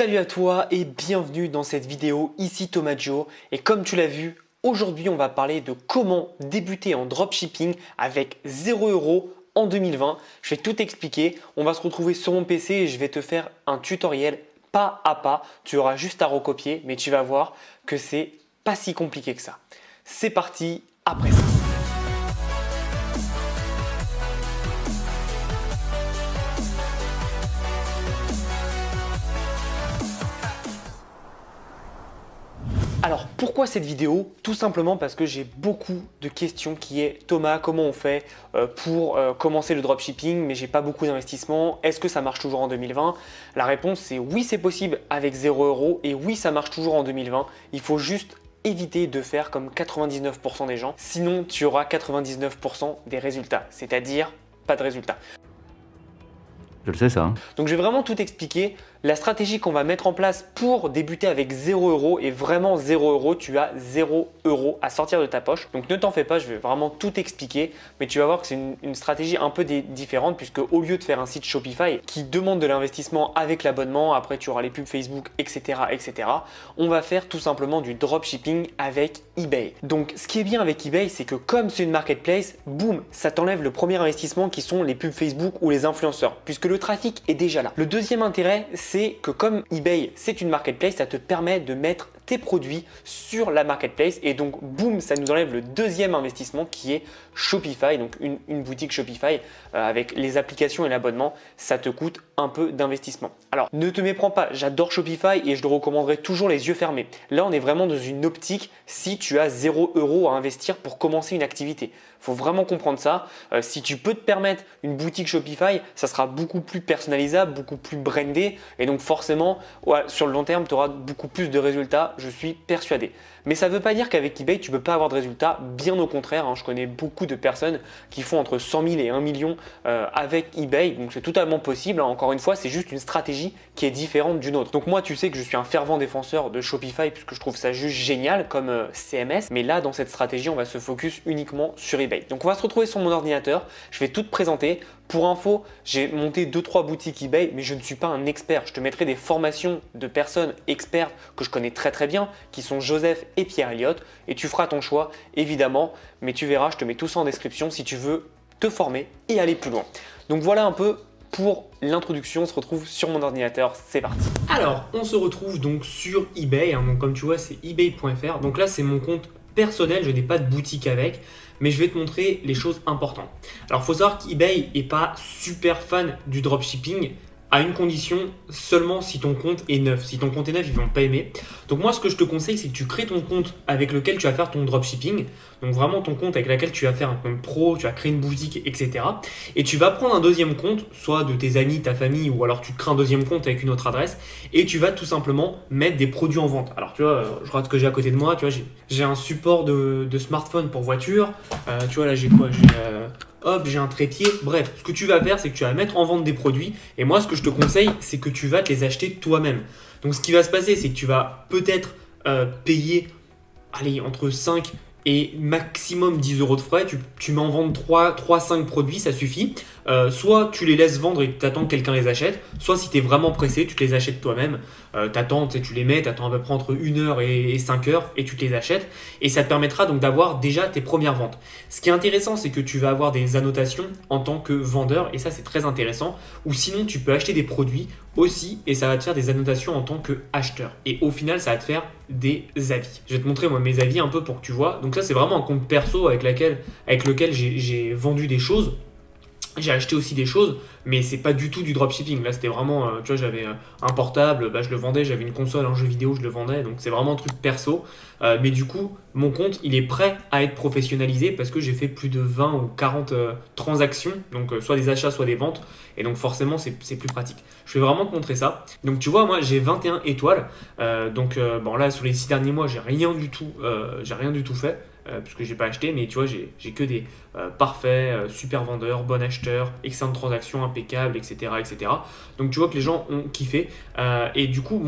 Salut à toi et bienvenue dans cette vidéo, ici Thomas Joe. Et comme tu l'as vu, aujourd'hui on va parler de comment débuter en dropshipping avec 0 € en 2020. Je vais tout expliquer, on va se retrouver sur mon PC et je vais te faire un tutoriel pas à pas. Tu auras juste à recopier mais tu vas voir que c'est pas si compliqué que ça. C'est parti, après ça. Alors pourquoi cette vidéo? Tout simplement parce que j'ai beaucoup de questions qui est Thomas, comment on fait pour commencer le dropshipping mais j'ai pas beaucoup d'investissement, est-ce que ça marche toujours en 2020? La réponse c'est oui, c'est possible avec 0 € et oui, ça marche toujours en 2020. Il faut juste éviter de faire comme 99% des gens, sinon tu auras 99% des résultats, c'est-à-dire pas de résultats. Je le sais ça. Donc je vais vraiment tout expliquer. La stratégie qu'on va mettre en place pour débuter avec 0 € et vraiment 0 €, tu as 0 € à sortir de ta poche. Donc ne t'en fais pas, je vais vraiment tout expliquer. Mais tu vas voir que c'est une stratégie un peu différente puisque au lieu de faire un site Shopify qui demande de l'investissement avec l'abonnement, après tu auras les pubs Facebook, etc., etc. On va faire tout simplement du dropshipping avec eBay. Donc ce qui est bien avec eBay, c'est que comme c'est une marketplace, boum, ça t'enlève le premier investissement qui sont les pubs Facebook ou les influenceurs puisque le trafic est déjà là. Le deuxième intérêt, c'est que comme eBay, c'est une marketplace, ça te permet de mettre tes produits sur la marketplace et donc boum, ça nous enlève le deuxième investissement qui est Shopify, donc une boutique Shopify avec les applications et l'abonnement, ça te coûte un peu d'investissement. Alors ne te méprends pas, j'adore Shopify et je le recommanderais toujours les yeux fermés. Là on est vraiment dans une optique si tu as 0 € à investir pour commencer une activité. Il faut vraiment comprendre ça. Si tu peux te permettre une boutique Shopify, ça sera beaucoup plus personnalisable, beaucoup plus brandé et donc forcément sur le long terme tu auras beaucoup plus de résultats, je suis persuadé. Mais ça ne veut pas dire qu'avec eBay tu ne peux pas avoir de résultats, bien au contraire, hein. Je connais beaucoup de personnes qui font entre 100 000 et 1 million avec eBay, donc c'est totalement possible, hein. Encore une fois, c'est juste une stratégie qui est différente d'une autre. Donc moi tu sais que je suis un fervent défenseur de Shopify puisque je trouve ça juste génial comme CMS, mais là dans cette stratégie on va se focus uniquement sur eBay. Donc on va se retrouver sur mon ordinateur, je vais tout te présenter. Pour info, j'ai monté 2-3 boutiques eBay, mais je ne suis pas un expert. Je te mettrai des formations de personnes expertes que je connais très bien, qui sont Joseph et Pierre Elliott, et tu feras ton choix évidemment, mais tu verras, je te mets tout ça en description si tu veux te former et aller plus loin. Donc voilà un peu pour l'introduction, on se retrouve sur mon ordinateur, c'est parti. Alors, on se retrouve donc sur eBay, hein, donc comme tu vois c'est ebay.fr, donc là c'est mon compte personnel, je n'ai pas de boutique avec, mais je vais te montrer les choses importantes. Alors, il faut savoir qu'eBay n'est pas super fan du dropshipping à une condition, seulement si ton compte est neuf. Si ton compte est neuf, ils ne vont pas aimer. Donc moi, ce que je te conseille, c'est que tu crées ton compte avec lequel tu vas faire ton dropshipping. Donc vraiment ton compte avec lequel tu vas faire un compte pro, tu vas créer une boutique, etc. Et tu vas prendre un deuxième compte, soit de tes amis, ta famille, ou alors tu te crées un deuxième compte avec une autre adresse et tu vas tout simplement mettre des produits en vente. Alors tu vois, je regarde ce que j'ai à côté de moi. Tu vois, j'ai un support de smartphone pour voiture. Tu vois là, j'ai quoi? Hop, j'ai un trépied. Bref, ce que tu vas faire, c'est que tu vas mettre en vente des produits. Et moi, ce que je te conseille, c'est que tu vas te les acheter toi-même. Donc, ce qui va se passer, c'est que tu vas peut-être payer entre 5 et maximum 10 € de frais. Tu mets en vente 3-5 produits, ça suffit. Soit tu les laisses vendre et tu attends que quelqu'un les achète. Soit si tu es vraiment pressé, tu te les achètes toi-même. Tu les mets, tu attends à peu près entre 1 heure et 5 heures et tu te les achètes. Et ça te permettra donc d'avoir déjà tes premières ventes. Ce qui est intéressant, c'est que tu vas avoir des annotations en tant que vendeur et ça c'est très intéressant. Ou sinon tu peux acheter des produits aussi et ça va te faire des annotations en tant qu'acheteur. Et au final ça va te faire des avis. Je vais te montrer moi mes avis un peu pour que tu vois. Donc ça c'est vraiment un compte perso avec lequel j'ai vendu des choses. J'ai acheté aussi des choses, mais c'est pas du tout du dropshipping. Là, c'était vraiment, tu vois, j'avais un portable, je le vendais, j'avais une console, un jeu vidéo, je le vendais. Donc, c'est vraiment un truc perso. Mais du coup, mon compte, il est prêt à être professionnalisé parce que j'ai fait plus de 20 ou 40 transactions. Donc, soit des achats, soit des ventes. Et donc, forcément, c'est plus pratique. Je vais vraiment te montrer ça. Donc, tu vois, moi, j'ai 21 étoiles. Bon, là, sur les 6 derniers mois, j'ai rien du tout fait. Puisque j'ai pas acheté, mais tu vois, j'ai que des parfaits, super vendeurs, bon acheteur, excellente transaction, impeccable, etc., etc. Donc tu vois que les gens ont kiffé. Et du coup,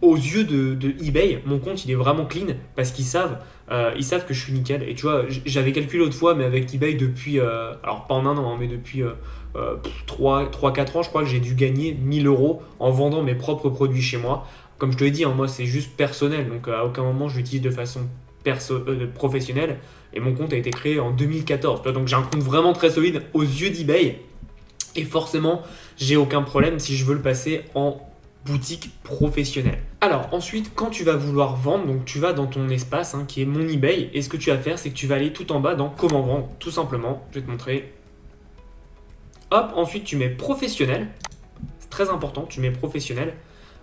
aux yeux de eBay, mon compte il est vraiment clean parce qu'ils savent que je suis nickel. Et tu vois, j'avais calculé l'autre fois, mais avec eBay depuis, alors pas en un an, hein, mais depuis 3-4 ans, je crois que j'ai dû gagner 1000 euros en vendant mes propres produits chez moi. Comme je te l'ai dit, moi c'est juste personnel, donc à aucun moment je l'utilise de façon professionnelle. Et mon compte a été créé en 2014. Donc j'ai un compte vraiment très solide aux yeux d'eBay. Et forcément, j'ai aucun problème si je veux le passer en boutique professionnelle. Alors ensuite, quand tu vas vouloir vendre, donc tu vas dans ton espace qui est mon eBay. Et ce que tu vas faire, c'est que tu vas aller tout en bas dans comment vendre, tout simplement. Je vais te montrer. Hop, ensuite tu mets professionnel. C'est très important, tu mets professionnel.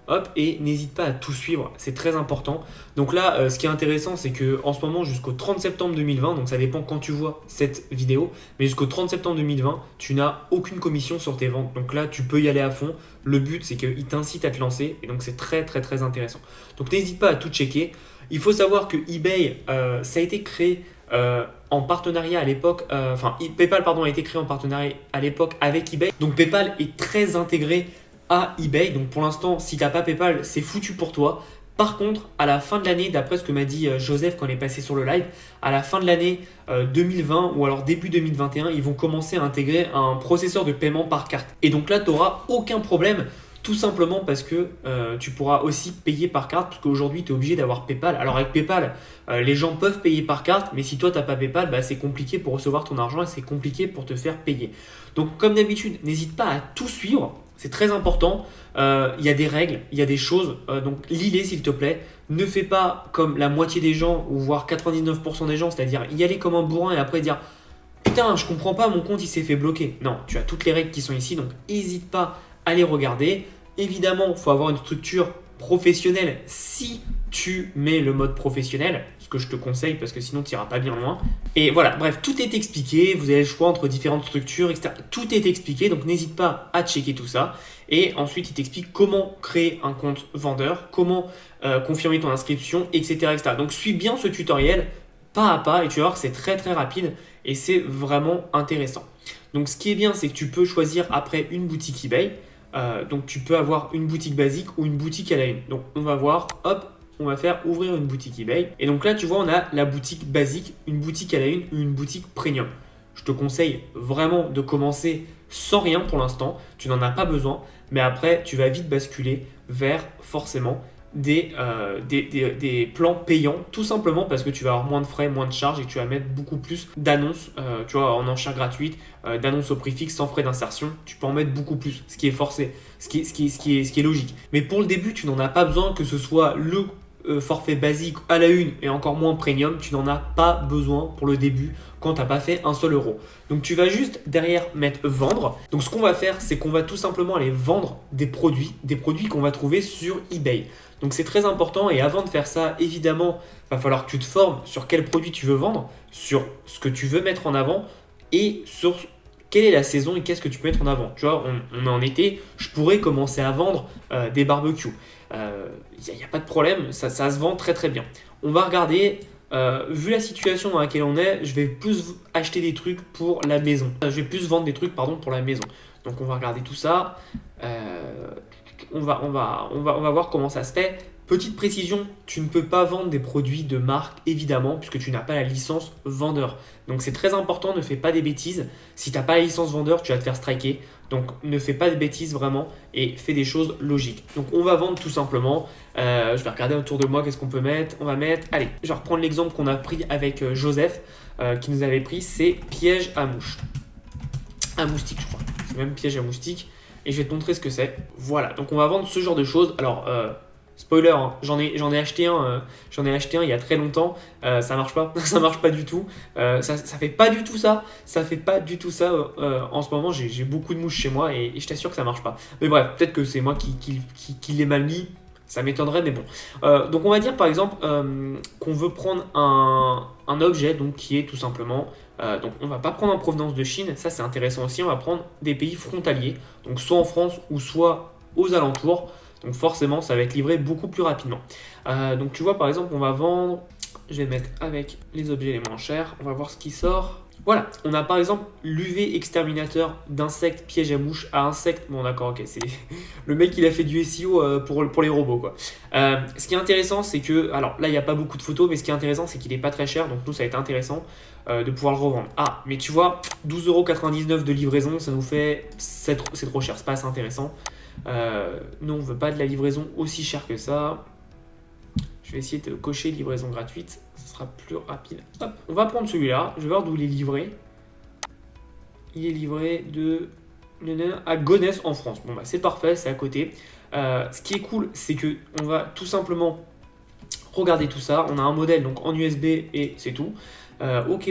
Hop, et n'hésite pas à tout suivre, c'est très important. Donc là, ce qui est intéressant, c'est que en ce moment, jusqu'au 30 septembre 2020, donc ça dépend quand tu vois cette vidéo, mais jusqu'au 30 septembre 2020, tu n'as aucune commission sur tes ventes. Donc là, tu peux y aller à fond. Le but, c'est qu'il t'incite à te lancer, et donc c'est très très très intéressant. Donc n'hésite pas à tout checker. Il faut savoir que eBay, ça a été créé en partenariat à l'époque, PayPal pardon, a été créé en partenariat à l'époque avec eBay. Donc PayPal est très intégré à eBay. Donc pour l'instant, si tu n'as pas PayPal, c'est foutu pour toi. Par contre, à la fin de l'année, d'après ce que m'a dit Joseph quand il est passé sur le live, à la fin de l'année 2020 ou alors début 2021, ils vont commencer à intégrer un processeur de paiement par carte. Et donc là, tu n'auras aucun problème. Tout simplement parce que tu pourras aussi payer par carte, parce qu'aujourd'hui tu es obligé d'avoir PayPal. Alors avec PayPal, les gens peuvent payer par carte, mais si toi tu n'as pas PayPal, c'est compliqué pour recevoir ton argent et c'est compliqué pour te faire payer. Donc comme d'habitude, n'hésite pas à tout suivre, c'est très important. Il y a des règles, il y a des choses, donc lis-les s'il te plaît. Ne fais pas comme la moitié des gens, ou voire 99% des gens, c'est-à-dire y aller comme un bourrin et après dire « Putain, je comprends pas, mon compte il s'est fait bloquer ». Non, tu as toutes les règles qui sont ici, donc n'hésite pas à les regarder. Évidemment, il faut avoir une structure professionnelle si tu mets le mode professionnel, ce que je te conseille parce que sinon tu n'iras pas bien loin. Et voilà, bref, tout est expliqué, vous avez le choix entre différentes structures, etc. Tout est expliqué, donc n'hésite pas à checker tout ça. Et ensuite, il t'explique comment créer un compte vendeur, comment confirmer ton inscription, etc., etc. Donc suis bien ce tutoriel pas à pas et tu vas voir que c'est très très rapide et c'est vraiment intéressant. Donc ce qui est bien, c'est que tu peux choisir après une boutique eBay. Donc tu peux avoir une boutique basique ou une boutique à la une. Donc on va voir, hop, on va faire ouvrir une boutique eBay. Et donc là tu vois on a la boutique basique, une boutique à la une ou une boutique premium. Je te conseille vraiment de commencer sans rien pour l'instant, tu n'en as pas besoin. Mais après tu vas vite basculer vers forcément des plans payants, tout simplement parce que tu vas avoir moins de frais, moins de charges et que tu vas mettre beaucoup plus d'annonces, tu vois, en enchère gratuite, d'annonces au prix fixe sans frais d'insertion, tu peux en mettre beaucoup plus, ce qui est forcé, ce qui est logique. Mais pour le début, tu n'en as pas besoin, que ce soit le forfait basique à la une et encore moins premium, tu n'en as pas besoin pour le début quand tu n'as pas fait un seul euro. Donc tu vas juste derrière mettre vendre. Donc ce qu'on va faire, c'est qu'on va tout simplement aller vendre des produits qu'on va trouver sur eBay. Donc c'est très important et avant de faire ça, évidemment, il va falloir que tu te formes sur quel produit tu veux vendre, sur ce que tu veux mettre en avant et sur quelle est la saison et qu'est-ce que tu peux mettre en avant. Tu vois, on est en été, je pourrais commencer à vendre des barbecues. Il n'y a pas de problème, ça se vend très très bien. On va regarder, vu la situation dans laquelle on est, je vais plus acheter des trucs pour la maison. Je vais plus vendre des trucs pour la maison. Donc on va regarder tout ça. On va voir comment ça se fait. Petite précision, tu ne peux pas vendre des produits de marque évidemment puisque tu n'as pas la licence vendeur. Donc c'est très important, ne fais pas des bêtises. Si tu n'as pas la licence vendeur, tu vas te faire striker. Donc ne fais pas de bêtises vraiment et fais des choses logiques. Donc on va vendre tout simplement. Je vais regarder autour de moi qu'est-ce qu'on peut mettre. On va mettre, allez, je vais reprendre l'exemple qu'on a pris avec Joseph qui nous avait pris, c'est piège à mouche. Un moustique je crois. C'est même piège à moustique. Et je vais te montrer ce que c'est. Voilà, donc on va vendre ce genre de choses. Alors, spoiler, hein, j'en ai acheté un il y a très longtemps. Ça marche pas, ça marche pas du tout. Ça fait pas du tout ça. Ça fait pas du tout ça. En ce moment, j'ai beaucoup de mouches chez moi et je t'assure que ça marche pas. Mais bref, peut-être que c'est moi qui l'ai mal mis. Ça m'étonnerait, mais bon. Donc on va dire par exemple qu'on veut prendre un objet donc, qui est tout simplement... donc on ne va pas prendre en provenance de Chine, ça c'est intéressant aussi, on va prendre des pays frontaliers, donc soit en France ou soit aux alentours. Donc forcément ça va être livré beaucoup plus rapidement. Donc tu vois par exemple on va vendre, je vais mettre avec les objets les moins chers, on va voir ce qui sort. Voilà, on a par exemple l'UV exterminateur d'insectes piège à mouches à insectes. Bon d'accord, ok, c'est le mec il a fait du SEO pour les robots quoi. Ce qui est intéressant c'est que, alors là il n'y a pas beaucoup de photos, mais ce qui est intéressant c'est qu'il est pas très cher, donc nous ça a été intéressant de pouvoir le revendre. Ah, mais tu vois, 12,99 € de livraison, ça nous fait, c'est trop cher, c'est pas assez intéressant. Nous on veut pas de la livraison aussi chère que ça. Je vais essayer de cocher livraison gratuite, ce sera plus rapide. Hop, on va prendre celui-là, je vais voir d'où il est livré. Il est livré à Gonesse en France. Bon bah c'est parfait, c'est à côté. Ce qui est cool, c'est que on va tout simplement regarder tout ça. On a un modèle donc en USB et c'est tout. Ok.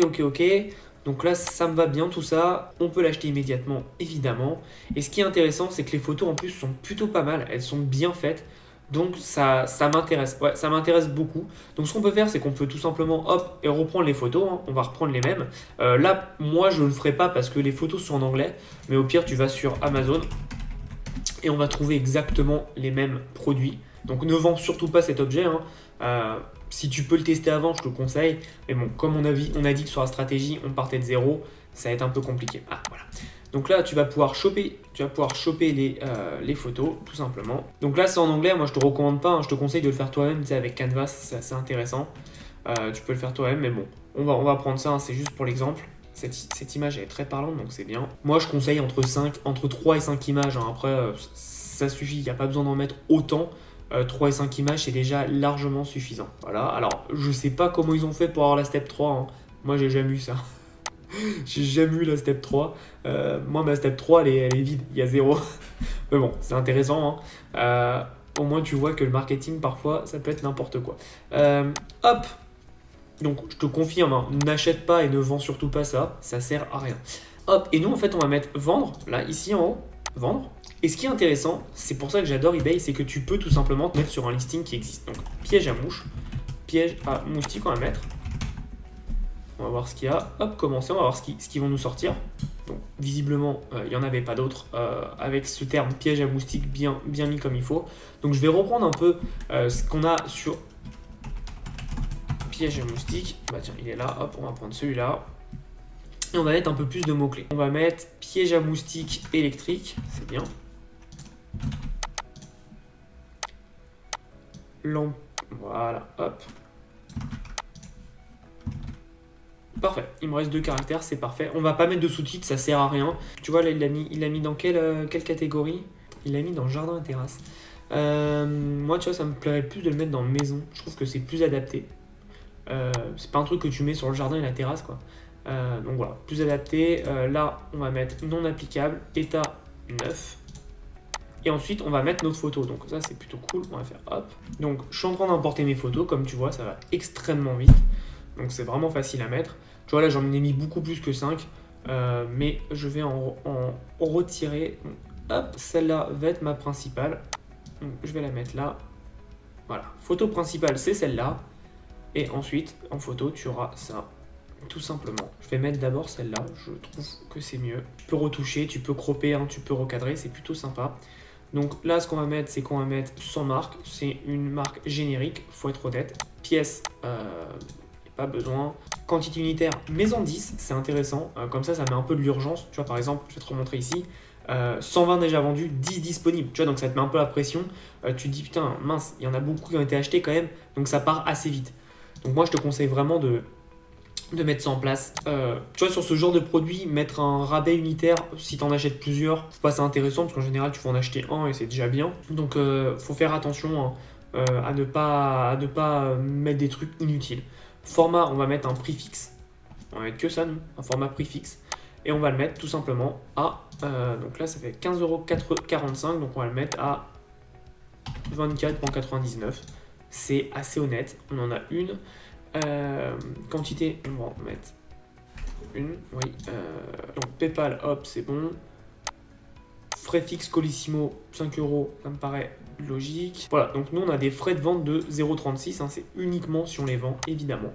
Donc là, ça me va bien tout ça. On peut l'acheter immédiatement, évidemment. Et ce qui est intéressant, c'est que les photos en plus sont plutôt pas mal. Elles sont bien faites. Donc ça m'intéresse, ouais, ça m'intéresse beaucoup. Donc ce qu'on peut faire, c'est qu'on peut tout simplement hop et reprendre les photos, hein. On va reprendre les mêmes. Là, moi je ne le ferai pas parce que les photos sont en anglais, mais au pire tu vas sur Amazon et on va trouver exactement les mêmes produits. Donc ne vends surtout pas cet objet, hein. Si tu peux le tester avant, je te le conseille. Mais bon, comme on a dit que sur la stratégie, on partait de zéro, ça va être un peu compliqué. Ah voilà. Donc là, tu vas pouvoir choper les photos, tout simplement. Donc là, c'est en anglais. Moi, je te recommande pas, hein. Je te conseille de le faire toi-même. Tu sais, avec Canvas, c'est assez intéressant. Tu peux le faire toi-même, mais bon, on va prendre ça. Hein, c'est juste pour l'exemple. Cette image elle est très parlante, donc c'est bien. Moi, je conseille entre 3 et 5 images. Hein. Après, ça suffit. Il n'y a pas besoin d'en mettre autant. 3 et 5 images, c'est déjà largement suffisant. Voilà. Alors, je sais pas comment ils ont fait pour avoir la step 3. Hein. Moi, j'ai jamais eu ça. J'ai jamais eu la step 3. Moi, ma step 3, elle est vide. Il y a 0. Mais bon, c'est intéressant. Hein. Au moins, tu vois que le marketing, parfois, ça peut être n'importe quoi. Hop. Donc, je te confirme, hein, n'achète pas et ne vends surtout pas ça. Ça sert à rien. Hop. Et nous, en fait, on va mettre vendre. Là, ici en haut. Vendre. Et ce qui est intéressant, c'est pour ça que j'adore eBay, c'est que tu peux tout simplement te mettre sur un listing qui existe. Donc, piège à mouche. Piège à moustique, on va mettre. On va voir ce qu'il y a. Hop, commencer, on va voir ce qu'ils vont nous sortir. Donc, visiblement, il n'y en avait pas d'autres avec ce terme piège à moustique bien mis comme il faut. Donc, je vais reprendre un peu ce qu'on a sur piège à moustique. Bah tiens, il est là. Hop, on va prendre celui-là. Et on va mettre un peu plus de mots-clés. On va mettre piège à moustique électrique. C'est bien. Lampe. Voilà, hop. Parfait, il me reste 2 caractères, c'est parfait. On va pas mettre de sous-titres, ça sert à rien. Tu vois là, il l'a mis dans quelle catégorie? Il l'a mis dans jardin et terrasse. Moi, tu vois, ça me plairait plus de le mettre dans maison. Je trouve que c'est plus adapté. C'est pas un truc que tu mets sur le jardin et la terrasse, quoi. Donc voilà, plus adapté. Là, on va mettre non applicable, état 9. Et ensuite, on va mettre notre photo. Donc ça, c'est plutôt cool. On va faire hop. Donc, je suis en train d'importer mes photos. Comme tu vois, ça va extrêmement vite. Donc, c'est vraiment facile à mettre. Tu vois, là, j'en ai mis beaucoup plus que 5. Mais je vais en retirer. Donc, hop, celle-là va être ma principale. Donc, je vais la mettre là. Voilà. Photo principale, c'est celle-là. Et ensuite, en photo, tu auras ça. Tout simplement. Je vais mettre d'abord celle-là. Je trouve que c'est mieux. Tu peux retoucher, tu peux cropper, hein, tu peux recadrer. C'est plutôt sympa. Donc là, ce qu'on va mettre, c'est qu'on va mettre sans marque. C'est une marque générique, faut être honnête. Pièce, pas besoin. Quantité unitaire, mais en 10, c'est intéressant. Comme ça met un peu de l'urgence. Tu vois, par exemple, je vais te remontrer ici. 120 déjà vendus, 10 disponibles. Tu vois, donc ça te met un peu la pression. Tu te dis, putain, mince, il y en a beaucoup qui ont été achetés quand même. Donc ça part assez vite. Donc moi, je te conseille vraiment de mettre ça en place. Tu vois, sur ce genre de produit, mettre un rabais unitaire, si tu en achètes plusieurs, c'est pas assez intéressant parce qu'en général, tu vas en acheter un et c'est déjà bien. Donc, faut faire attention à ne pas mettre des trucs inutiles. Format, on va mettre un prix fixe. On va mettre que ça, nous, un format prix fixe. Et on va le mettre tout simplement à... donc là, ça fait 15,45 €. Donc, on va le mettre à 24,99 €. C'est assez honnête. On en a une. Quantité, on va en mettre une, oui. Donc PayPal, hop, c'est bon. Frais fixes Colissimo, 5 €, ça me paraît logique. Voilà, donc nous on a des frais de vente de 0,36, hein, c'est uniquement si on les vend, évidemment.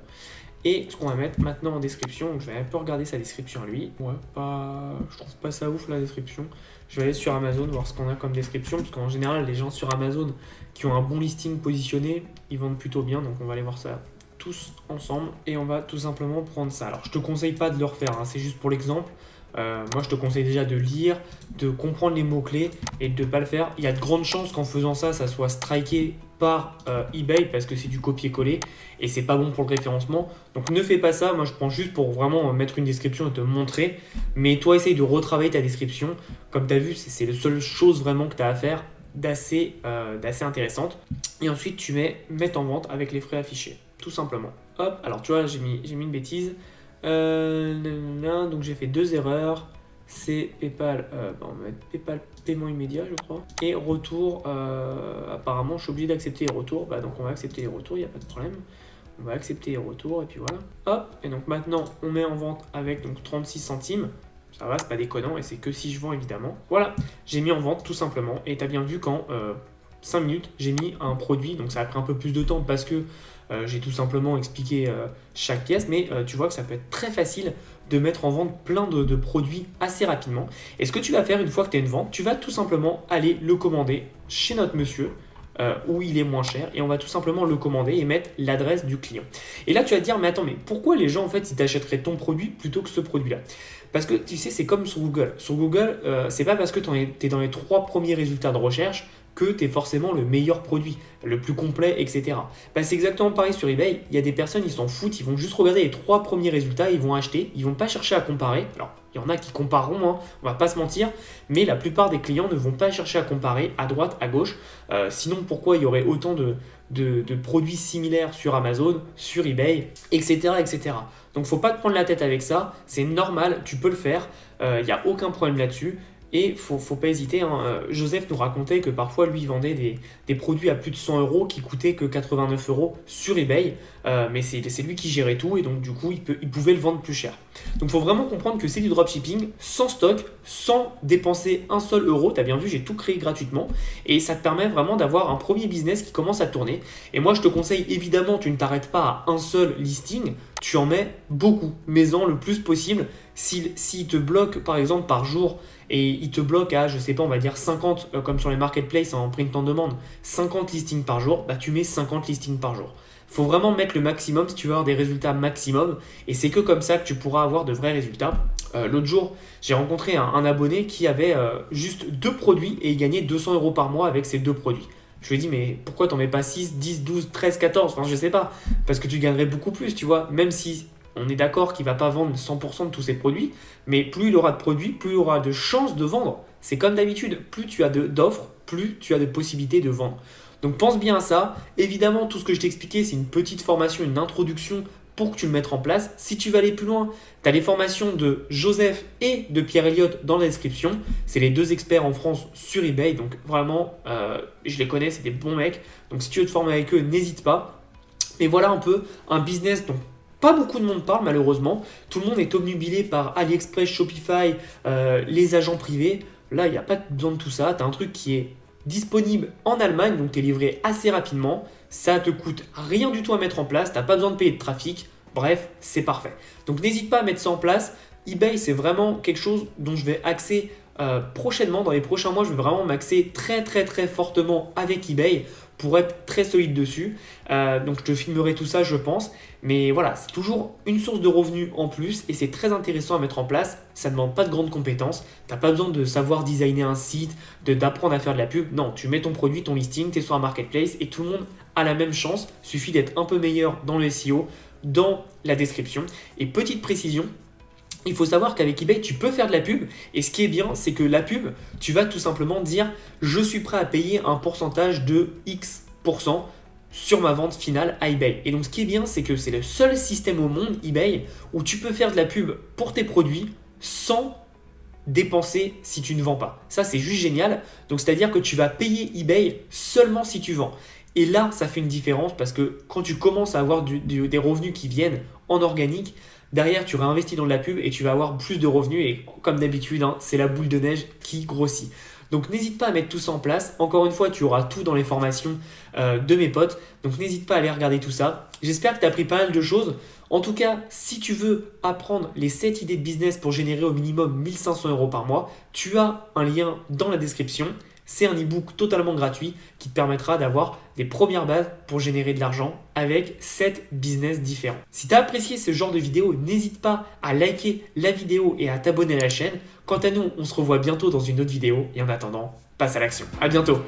Et ce qu'on va mettre maintenant en description, donc je vais un peu regarder sa description à lui. Ouais, je trouve pas ça ouf la description. Je vais aller sur Amazon voir ce qu'on a comme description, parce qu'en général, les gens sur Amazon qui ont un bon listing positionné, ils vendent plutôt bien, donc on va aller voir ça tous ensemble et on va tout simplement prendre ça. Alors je te conseille pas de le refaire, hein, c'est juste pour l'exemple. Moi je te conseille déjà de lire, de comprendre les mots-clés et de ne pas le faire. Il y a de grandes chances qu'en faisant ça, ça soit striké par eBay parce que c'est du copier-coller et c'est pas bon pour le référencement. Donc ne fais pas ça, moi je prends juste pour vraiment mettre une description et te montrer. Mais toi essaye de retravailler ta description. Comme tu as vu, c'est la seule chose vraiment que tu as à faire d'assez intéressante. Et ensuite tu mets mettre en vente avec les frais affichés, tout simplement. Hop, alors tu vois, j'ai mis une bêtise. Donc j'ai fait 2 erreurs. C'est PayPal, on va mettre PayPal paiement immédiat je crois. Et retour, apparemment je suis obligé d'accepter les retours. Donc on va accepter les retours, il n'y a pas de problème. On va accepter les retours et puis voilà. Hop, et donc maintenant on met en vente avec donc 36 centimes. Ça va, c'est pas déconnant et c'est que si je vends évidemment. Voilà, j'ai mis en vente tout simplement. Et tu as bien vu qu'en 5 minutes, j'ai mis un produit. Donc ça a pris un peu plus de temps parce que j'ai tout simplement expliqué chaque pièce. Mais tu vois que ça peut être très facile de mettre en vente plein de produits assez rapidement. Et ce que tu vas faire une fois que tu as une vente, tu vas tout simplement aller le commander chez notre monsieur. Où il est moins cher et on va tout simplement le commander et mettre l'adresse du client. Et là tu vas te dire mais attends, mais pourquoi les gens en fait ils t'achèteraient ton produit plutôt que ce produit là? Parce que tu sais, c'est comme sur Google. Sur Google, c'est pas parce que tu es dans les 3 premiers résultats de recherche que tu es forcément le meilleur produit, le plus complet, etc. C'est exactement pareil sur eBay. Il y a des personnes, ils s'en foutent, ils vont juste regarder les 3 premiers résultats, ils vont acheter, ils vont pas chercher à comparer. Alors, il y en a qui compareront, hein, on va pas se mentir, mais la plupart des clients ne vont pas chercher à comparer à droite, à gauche. Sinon, pourquoi il y aurait autant de produits similaires sur Amazon, sur eBay, etc. etc. Donc, il ne faut pas te prendre la tête avec ça, c'est normal, tu peux le faire, il n'y a aucun problème là-dessus. Et il ne faut pas hésiter, hein. Joseph nous racontait que parfois lui il vendait des produits à plus de 100 € qui coûtaient que 89 € sur eBay, mais c'est lui qui gérait tout et donc du coup il pouvait le vendre plus cher. Donc il faut vraiment comprendre que c'est du dropshipping sans stock, sans dépenser un seul euro. Tu as bien vu, j'ai tout créé gratuitement et ça te permet vraiment d'avoir un premier business qui commence à tourner. Et moi je te conseille évidemment, tu ne t'arrêtes pas à un seul listing, tu en mets beaucoup, mets-en le plus possible. S'il te bloque par exemple par jour et il te bloque à, je sais pas, on va dire 50, comme sur les marketplaces en print en demande, 50 listings par jour, tu mets 50 listings par jour. Il faut vraiment mettre le maximum si tu veux avoir des résultats maximum et c'est que comme ça que tu pourras avoir de vrais résultats. L'autre jour, j'ai rencontré un abonné qui avait juste 2 produits et il gagnait 200 € par mois avec ces 2 produits. Je lui ai dit, mais pourquoi t'en mets pas 6, 10, 12, 13, 14 ? Enfin, je sais pas. Parce que tu gagnerais beaucoup plus, tu vois. Même si on est d'accord qu'il ne va pas vendre 100% de tous ses produits, mais plus il aura de produits, plus il aura de chances de vendre. C'est comme d'habitude. Plus tu as d'offres, plus tu as de possibilités de vendre. Donc pense bien à ça. Évidemment, tout ce que je t'ai expliqué, c'est une petite formation, une introduction pour que tu le mettes en place. Si tu veux aller plus loin, tu as les formations de Joseph et de Pierre Elliott dans la description. C'est les 2 experts en France sur eBay. Donc vraiment, je les connais, c'est des bons mecs. Donc si tu veux te former avec eux, n'hésite pas. Et voilà un peu un business dont pas beaucoup de monde parle malheureusement. Tout le monde est obnubilé par AliExpress, Shopify, les agents privés. Là, il n'y a pas besoin de tout ça. Tu as un truc qui est disponible en Allemagne, donc tu es livré assez rapidement. Ça te coûte rien du tout à mettre en place. Tu n'as pas besoin de payer de trafic. Bref, c'est parfait. Donc n'hésite pas à mettre ça en place. eBay, c'est vraiment quelque chose dont je vais axer prochainement. Dans les prochains mois, je vais vraiment m'axer très très très fortement avec eBay pour être très solide dessus. Donc je te filmerai tout ça, je pense. Mais voilà, c'est toujours une source de revenus en plus et c'est très intéressant à mettre en place. Ça ne demande pas de grandes compétences. Tu n'as pas besoin de savoir designer un site, d'apprendre à faire de la pub. Non, tu mets ton produit, ton listing, tu es sur un marketplace et tout le monde a la même chance. Il suffit d'être un peu meilleur dans le SEO, dans la description. Et petite précision, il faut savoir qu'avec eBay, tu peux faire de la pub. Et ce qui est bien, c'est que la pub, tu vas tout simplement dire « Je suis prêt à payer un pourcentage de X% sur ma vente finale à eBay ». Et donc, ce qui est bien, c'est que c'est le seul système au monde, eBay, où tu peux faire de la pub pour tes produits sans dépenser si tu ne vends pas. Ça, c'est juste génial. Donc, c'est-à-dire que tu vas payer eBay seulement si tu vends. Et là, ça fait une différence parce que quand tu commences à avoir des revenus qui viennent en organique, derrière, tu réinvestis dans de la pub et tu vas avoir plus de revenus. Et comme d'habitude, c'est la boule de neige qui grossit. Donc, n'hésite pas à mettre tout ça en place. Encore une fois, tu auras tout dans les formations de mes potes. Donc, n'hésite pas à aller regarder tout ça. J'espère que tu as appris pas mal de choses. En tout cas, si tu veux apprendre les 7 idées de business pour générer au minimum 1500 € par mois, tu as un lien dans la description. C'est un e-book totalement gratuit qui te permettra d'avoir des premières bases pour générer de l'argent avec 7 business différents. Si tu as apprécié ce genre de vidéo, n'hésite pas à liker la vidéo et à t'abonner à la chaîne. Quant à nous, on se revoit bientôt dans une autre vidéo et en attendant, passe à l'action. À bientôt.